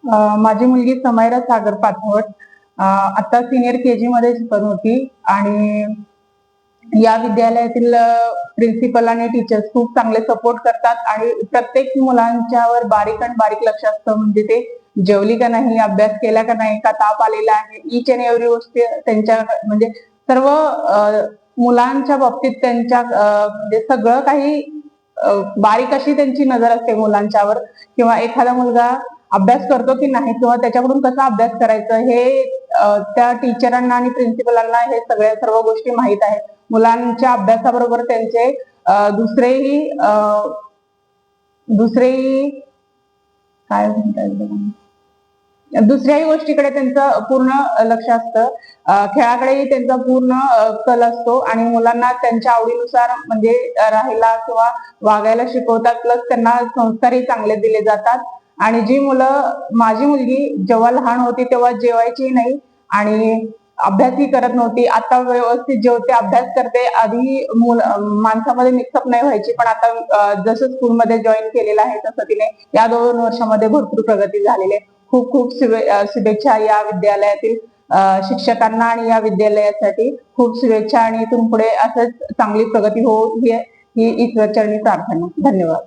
माझी मुलगी समायरा सागर पाथवट आता सिनियर केजी मध्ये शिकत होती आणि या विद्यालयातील प्रिन्सिपल आणि टीचर्स खूप चांगले सपोर्ट करतात आणि प्रत्येक मुलांच्यावर बारीक आणि बारीक लक्ष असतं. म्हणजे ते जेवली का नाही, अभ्यास केला का नाही, का ताप आलेला आहे, ईच अँड एव्हरी गोष्ट त्यांच्या म्हणजे सर्व मुलांच्या बाबतीत त्यांच्या म्हणजे सगळं काही बारीक अशी त्यांची नजर असते मुलांच्यावर. किंवा एखादा मुलगा अभ्यास करतो की नाही किंवा त्याच्याकडून कसा अभ्यास करायचं हे त्या टीचरांना आणि प्रिन्सिपलांना हे सगळ्या सर्व गोष्टी माहीत आहेत. मुलांच्या अभ्यासाबरोबर त्यांचे दुसरेही दुसरेही काय म्हणतात दुसऱ्याही गोष्टीकडे त्यांचं पूर्ण लक्ष असतं. खेळाकडेही त्यांचा पूर्ण कल असतो आणि मुलांना त्यांच्या आवडीनुसार म्हणजे राहायला किंवा वागायला शिकवतात. प्लस त्यांना संस्कारही चांगले दिले जातात. आणि जी मुलं माझी मुलगी जेव्हा लहान होती तेव्हा जेवायची नाही आणि अभ्यासही करत नव्हती. आता व्यवस्थित जेवते, अभ्यास करते. आधी माणसामध्ये मिक्सअप नाही व्हायची, पण आता जसं स्कूलमध्ये जॉईन केलेलं आहे तसं तिने या 2 वर्षामध्ये भरपूर प्रगती झालेली आहे. खूप खूप शुभेच्छा या विद्यालयातील शिक्षकांना आणि या विद्यालयासाठी खूप शुभेच्छा आणि इथून पुढे असंच चांगली प्रगती हो ही ईश्वरचरणी प्रार्थना. धन्यवाद.